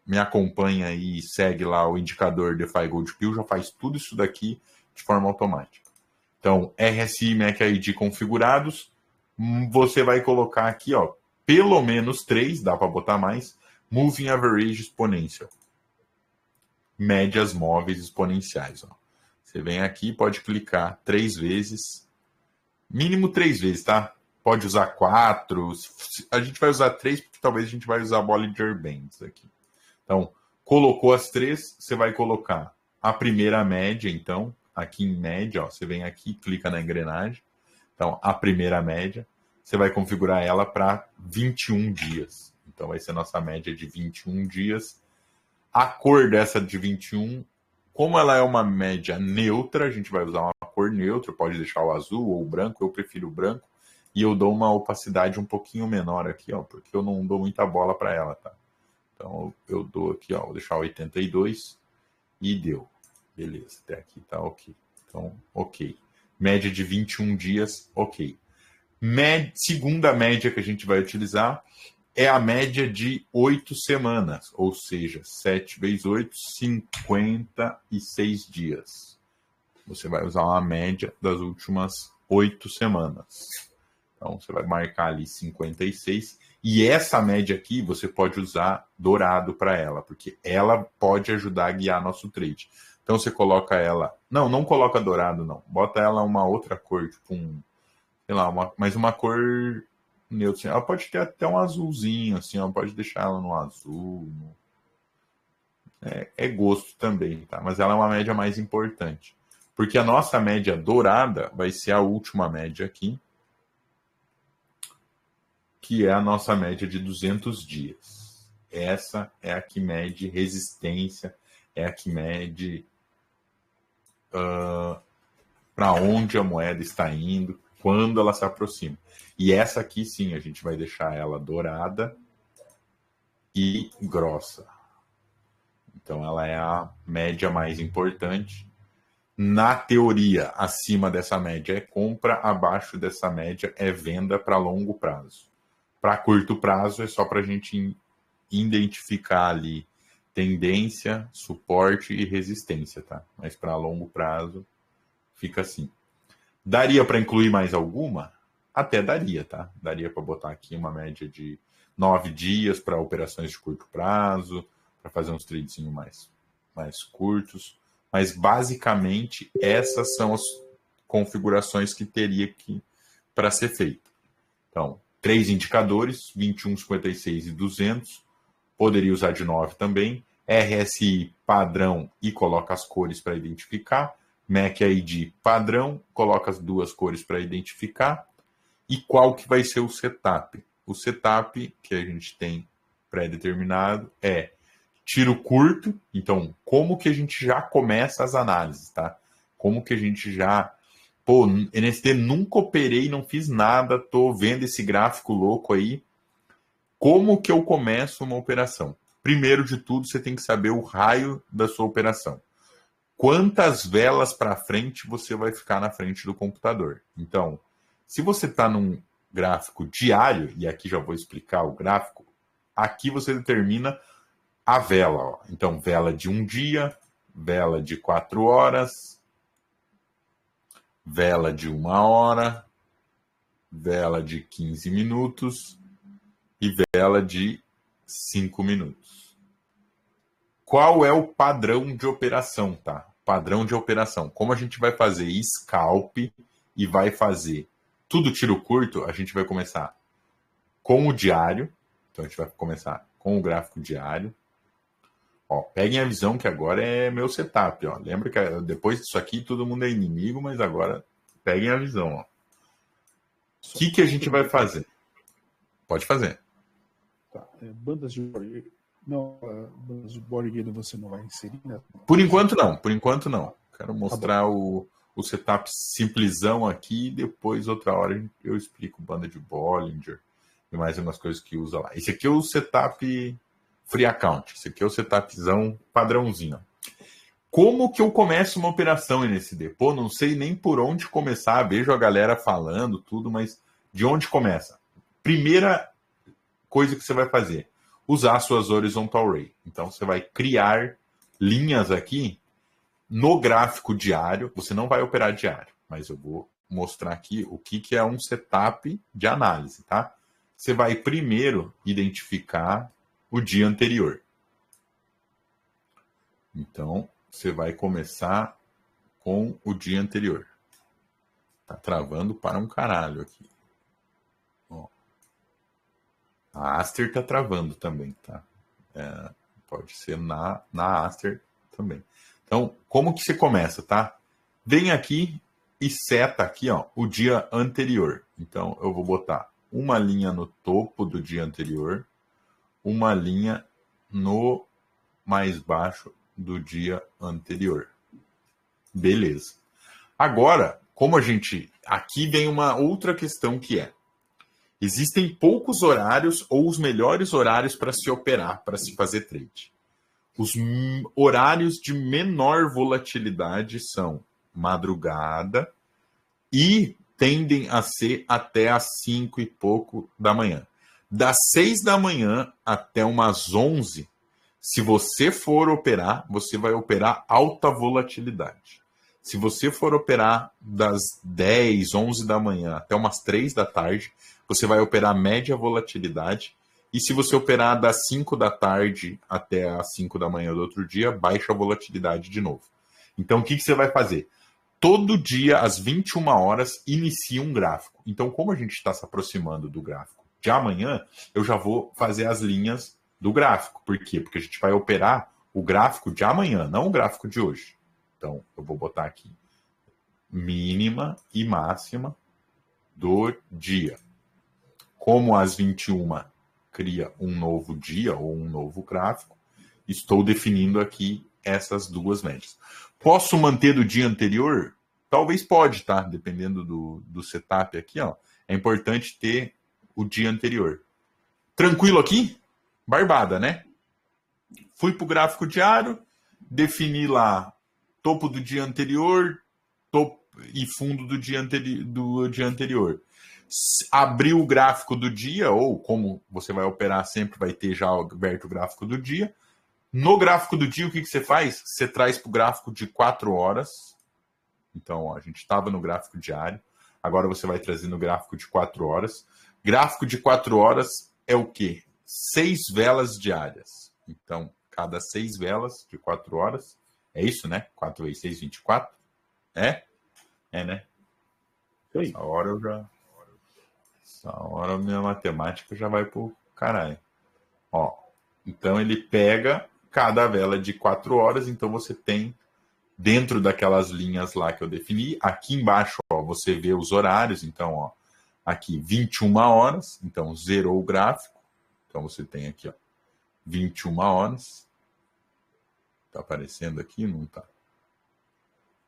me acompanha e segue lá o indicador DeFi Gold Pill, já faz tudo isso daqui de forma automática. Então, RSI e MAC-ID configurados, você vai colocar aqui, ó, pelo menos 3, dá para botar mais, Moving Average Exponential. Médias móveis exponenciais. Ó. Você vem aqui, pode clicar 3 vezes, mínimo 3 vezes, tá? Pode usar 4, a gente vai usar 3, porque talvez a gente vai usar Bollinger Bands aqui. Então, colocou as 3, você vai colocar a primeira média, então, aqui em média, ó, você vem aqui, clica na engrenagem. Então, a primeira média, você vai configurar ela para 21 dias. Então, vai ser nossa média de 21 dias. A cor dessa de 21, como ela é uma média neutra, a gente vai usar uma cor neutra, pode deixar o azul ou o branco, eu prefiro o branco. E eu dou uma opacidade um pouquinho menor aqui, ó, porque eu não dou muita bola para ela, tá? Então, eu dou aqui, ó, vou deixar 82 e deu. Beleza, até aqui tá ok. Então, ok. Média de 21 dias, ok. Segunda média que a gente vai utilizar é a média de 8 semanas, ou seja, 7 vezes 8, 56 dias. Você vai usar uma média das últimas 8 semanas. Então, você vai marcar ali 56. E essa média aqui, você pode usar dourado para ela, porque ela pode ajudar a guiar nosso trade. Então, você coloca ela... Não coloca dourado, não. Bota ela uma outra cor, tipo sei lá, mas uma cor neutra. Ela pode ter até um azulzinho, assim, ela pode deixar ela no azul. É gosto também, tá? Mas ela é uma média mais importante. Porque a nossa média dourada vai ser a última média aqui, que é a nossa média de 200 dias. Essa é a que mede resistência, é a que mede para onde a moeda está indo, quando ela se aproxima. E essa aqui, sim, a gente vai deixar ela dourada e grossa. Então, ela é a média mais importante. Na teoria, acima dessa média é compra, abaixo dessa média é venda para longo prazo. Para curto prazo, é só para a gente identificar ali tendência, suporte e resistência, tá? Mas para longo prazo, fica assim. Daria para incluir mais alguma? Até daria, tá? Daria para botar aqui uma média de 9 dias para operações de curto prazo, para fazer uns tradezinhos mais curtos. Mas, basicamente, essas são as configurações que teria que para ser feito. Então, 3 indicadores, 21, 56 e 200. Poderia usar de 9 também. RSI padrão e coloca as cores para identificar. MAC ID padrão, coloca as 2 cores para identificar. E qual que vai ser o setup? O setup que a gente tem pré-determinado é tiro curto. Então, como que a gente já começa as análises, tá? Como que a gente já... Pô, NST nunca operei, não fiz nada, tô vendo esse gráfico louco aí. Como que eu começo uma operação? Primeiro de tudo, você tem que saber o raio da sua operação. Quantas velas para frente você vai ficar na frente do computador? Então, se você está num gráfico diário, e aqui já vou explicar o gráfico, aqui você determina a vela. Ó. Então, vela de 1 dia, vela de 4 horas, vela de 1 hora, vela de 15 minutos e vela de 5 minutos. Qual é o padrão de operação, tá? Padrão de operação. Como a gente vai fazer scalp e vai fazer tudo tiro curto, a gente vai começar com o diário. Então, a gente vai começar com o gráfico diário. Ó, peguem a visão que agora é meu setup. Ó. Lembra que depois disso aqui todo mundo é inimigo, mas agora peguem a visão. Ó. O que a gente vai fazer? Pode fazer. Tá. Bandas de board game você não vai inserir, né? Por enquanto não. Quero mostrar o setup simplesão aqui e depois outra hora eu explico banda de Bollinger e mais umas coisas que usa lá. Esse aqui é o setup free account. Esse aqui é o setupzão padrãozinho. Como que eu começo uma operação NSD? Pô, não sei nem por onde começar. Vejo a galera falando tudo, mas de onde começa? Primeira coisa que você vai fazer, usar suas horizontal ray. Então, você vai criar linhas aqui no gráfico diário. Você não vai operar diário, mas eu vou mostrar aqui o que é um setup de análise, tá? Você vai primeiro identificar o dia anterior. Então, você vai começar com o dia anterior. Tá travando para um caralho aqui. Ó. A Aster tá travando também, tá? Pode ser na Aster também. Então, como que você começa, tá? Vem aqui e seta aqui, ó, o dia anterior. Então, eu vou botar uma linha no topo do dia anterior, uma linha no mais baixo do dia anterior. Beleza. Agora, como a gente... Aqui vem uma outra questão que é: existem poucos horários ou os melhores horários para se operar, para se fazer trade. Os horários de menor volatilidade são madrugada e tendem a ser até às 5 e pouco da manhã. Das 6 da manhã até umas 11, se você for operar, você vai operar alta volatilidade. Se você for operar das 10, 11 da manhã até umas 3 da tarde, você vai operar média volatilidade. E se você operar das 5 da tarde até as 5 da manhã do outro dia, baixa volatilidade de novo. Então, o que você vai fazer? Todo dia, às 21 horas, inicia um gráfico. Então, como a gente está se aproximando do gráfico de amanhã, eu já vou fazer as linhas do gráfico. Por quê? Porque a gente vai operar o gráfico de amanhã, não o gráfico de hoje. Então, eu vou botar aqui mínima e máxima do dia. Como às 21 cria um novo dia ou um novo gráfico, estou definindo aqui essas duas médias. Posso manter do dia anterior? Talvez pode, tá? Dependendo do setup aqui, ó. É importante ter o dia anterior. Tranquilo aqui? Barbada, né? Fui para o gráfico diário, defini lá topo do dia anterior, topo e fundo do dia anterior. Abriu o gráfico do dia, ou como você vai operar sempre, vai ter já aberto o gráfico do dia. No gráfico do dia, o que você faz? Você traz para o gráfico de 4 horas. Então, ó, a gente estava no gráfico diário. Agora você vai trazer no gráfico de 4 horas. Gráfico de 4 horas é o quê? 6 velas diárias. Então, cada 6 velas de 4 horas. É isso, né? 4 vezes 6, 24. É? É, né? Sim. Essa hora eu já... Essa hora minha matemática já vai pro caralho. Ó, então ele pega cada vela de 4 horas, então você tem dentro daquelas linhas lá que eu defini, aqui embaixo, ó, você vê os horários, então, ó, aqui 21 horas, então zerou o gráfico. Então você tem aqui, ó, 21 horas. Tá aparecendo aqui? Não tá.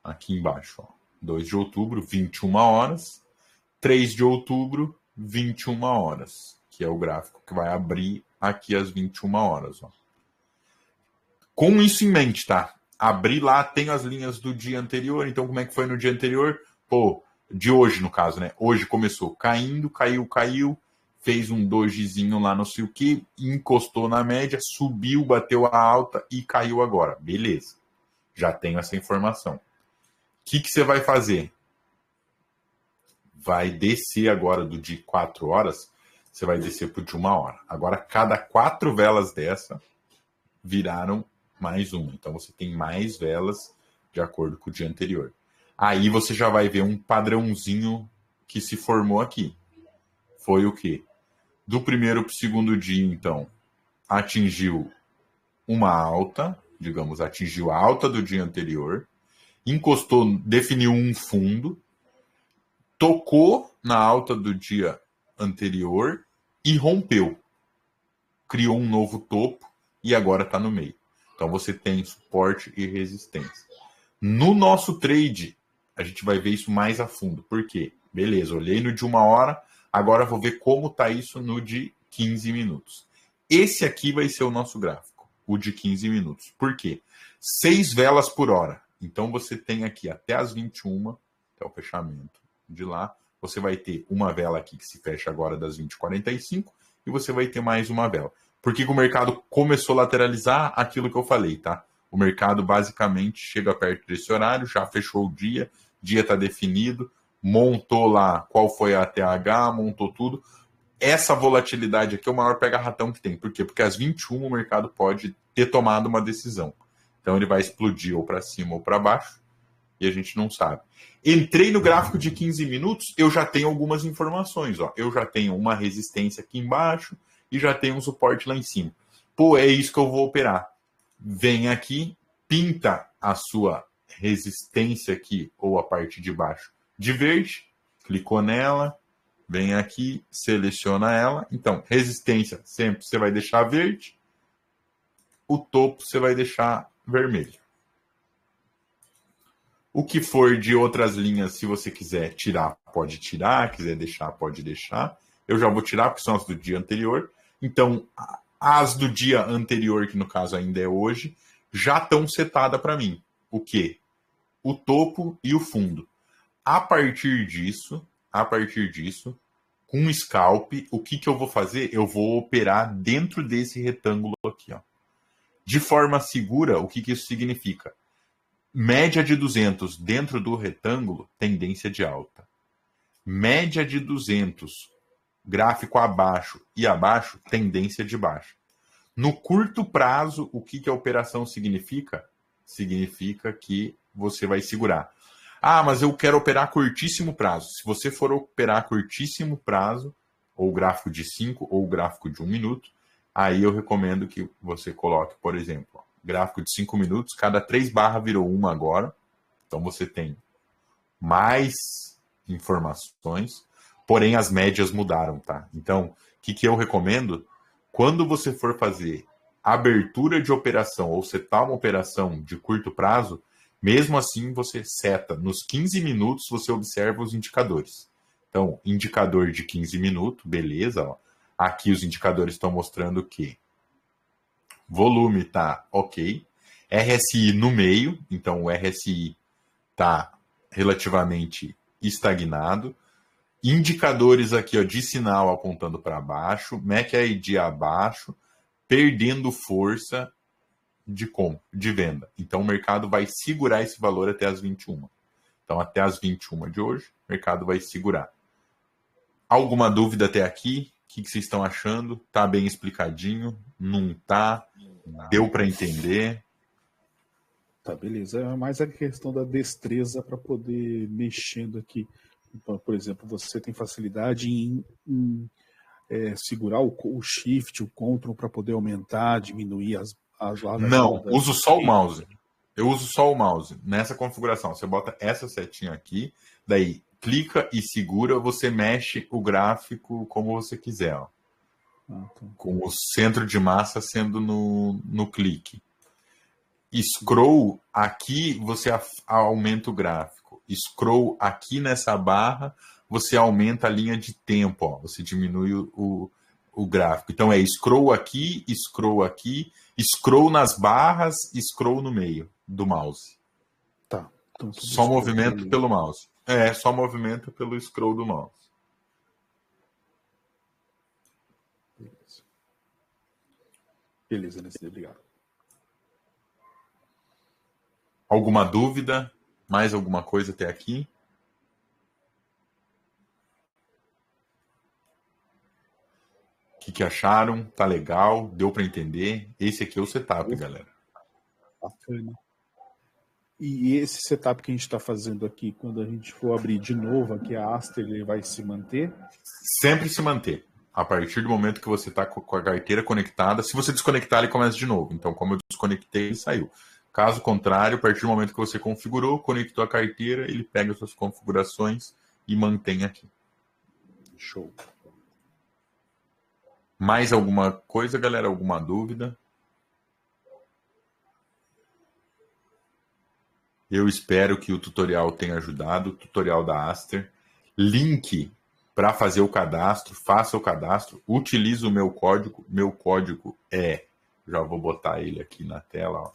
Aqui embaixo, ó, 2 de outubro, 21 horas. 3 de outubro, 21 horas, que é o gráfico que vai abrir aqui às 21 horas, ó. Com isso em mente, tá? Abrir lá, tem as linhas do dia anterior, então como é que foi no dia anterior? Pô, de hoje, no caso, né? Hoje começou caindo, caiu, fez um dojizinho lá, não sei o que, encostou na média, subiu, bateu a alta e caiu agora. Beleza. Já tenho essa informação. O que você vai fazer? Vai descer agora do de 4 horas, você vai descer pro de 1 hora. Agora, cada 4 velas dessa viraram mais uma. Então, você tem mais velas de acordo com o dia anterior. Aí você já vai ver um padrãozinho que se formou aqui. Foi o quê? Do primeiro para o segundo dia, então, atingiu uma alta, digamos, atingiu a alta do dia anterior, encostou, definiu um fundo, tocou na alta do dia anterior e rompeu. Criou um novo topo e agora está no meio. Então você tem suporte e resistência. No nosso trade, a gente vai ver isso mais a fundo. Por quê? Beleza, olhei no de 1 hora, agora vou ver como está isso no de 15 minutos. Esse aqui vai ser o nosso gráfico, o de 15 minutos. Por quê? 6 velas por hora. Então você tem aqui até as 21, até o fechamento de lá, você vai ter uma vela aqui que se fecha agora das 20h45 e você vai ter mais uma vela. Por que o mercado começou a lateralizar? Aquilo que eu falei, tá? O mercado basicamente chega perto desse horário, já fechou o dia está definido, montou lá qual foi a ATH, montou tudo. Essa volatilidade aqui é o maior pega-ratão que tem. Por quê? Porque às 21 o mercado pode ter tomado uma decisão. Então ele vai explodir ou para cima ou para baixo e a gente não sabe. Entrei no gráfico de 15 minutos, eu já tenho algumas informações. Ó. Eu já tenho uma resistência aqui embaixo e já tenho um suporte lá em cima. Pô, é isso que eu vou operar. Vem aqui, pinta a sua resistência aqui ou a parte de baixo de verde, clicou nela, vem aqui, seleciona ela. Então, resistência sempre você vai deixar verde, o topo você vai deixar vermelho. O que for de outras linhas, se você quiser tirar, pode tirar, quiser deixar, pode deixar. Eu já vou tirar, porque são as do dia anterior. Então, as do dia anterior, que no caso ainda é hoje, já estão setadas para mim. O quê? O topo e o fundo. A partir disso, com o scalp, o que eu vou fazer? Eu vou operar dentro desse retângulo aqui. Ó. De forma segura, o que isso significa? Média de 200 dentro do retângulo, tendência de alta. Média de 200, gráfico abaixo e abaixo, tendência de baixa. No curto prazo, o que a operação significa? Significa que você vai segurar. Ah, mas eu quero operar curtíssimo prazo. Se você for operar curtíssimo prazo, ou o gráfico de 5 ou o gráfico de 1 minuto, aí eu recomendo que você coloque, por exemplo, ó, gráfico de 5 minutos, cada 3 barras virou 1 agora. Então você tem mais informações, porém as médias mudaram, tá? Então, o que eu recomendo? Quando você for fazer abertura de operação ou setar uma operação de curto prazo, mesmo assim você seta nos 15 minutos, você observa os indicadores. Então, indicador de 15 minutos, beleza. Ó. Aqui os indicadores estão mostrando que volume está ok, RSI no meio, então o RSI está relativamente estagnado. Indicadores aqui ó, de sinal apontando para baixo, MACD abaixo, perdendo força de venda. Então o mercado vai segurar esse valor até as 21. Então até as 21 de hoje, o mercado vai segurar. Alguma dúvida até aqui? O que vocês estão achando? Tá bem explicadinho? Não tá? Deu para entender? Tá, beleza. É mais a questão da destreza para poder mexendo aqui. Então, por exemplo, você tem facilidade em segurar o Shift, o Ctrl para poder aumentar, diminuir as barras. Não, uso só o mouse. Eu uso só o mouse. Nessa configuração, você bota essa setinha aqui, daí clica e segura, você mexe o gráfico como você quiser. Ó. Com o centro de massa sendo no clique. Scroll aqui, você aumenta o gráfico. Scroll aqui nessa barra, você aumenta a linha de tempo. Ó. Você diminui o gráfico. Então é scroll aqui, scroll nas barras, scroll no meio do mouse. Tá. Então, só movimento pelo mouse. Só movimento pelo scroll do mouse. Beleza, Nestlé, obrigado. Alguma dúvida? Mais alguma coisa até aqui? O que acharam? Tá legal? Deu para entender? Esse aqui é o setup, galera. Bacana. E esse setup que a gente está fazendo aqui, quando a gente for abrir de novo aqui a Aster, ele vai se manter? Sempre se manter. A partir do momento que você está com a carteira conectada, se você desconectar, ele começa de novo. Então, como eu desconectei, ele saiu. Caso contrário, a partir do momento que você configurou, conectou a carteira, ele pega as suas configurações e mantém aqui. Show. Mais alguma coisa, galera? Alguma dúvida? Eu espero que o tutorial tenha ajudado, o tutorial da Aster. Link para fazer o cadastro, faça o cadastro, utilize o meu código é, já vou botar ele aqui na tela, ó,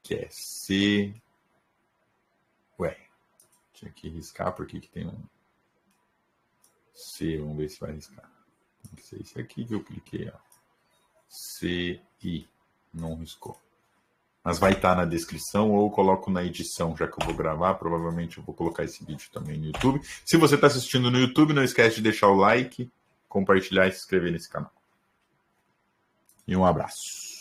que é C... tinha que riscar, porque que tem um C, vamos ver se vai riscar. Tem que ser esse aqui que eu cliquei, ó. CI, não riscou. Mas vai estar na descrição ou eu coloco na edição, já que eu vou gravar. Provavelmente eu vou colocar esse vídeo também no YouTube. Se você está assistindo no YouTube, não esquece de deixar o like, compartilhar e se inscrever nesse canal. E um abraço.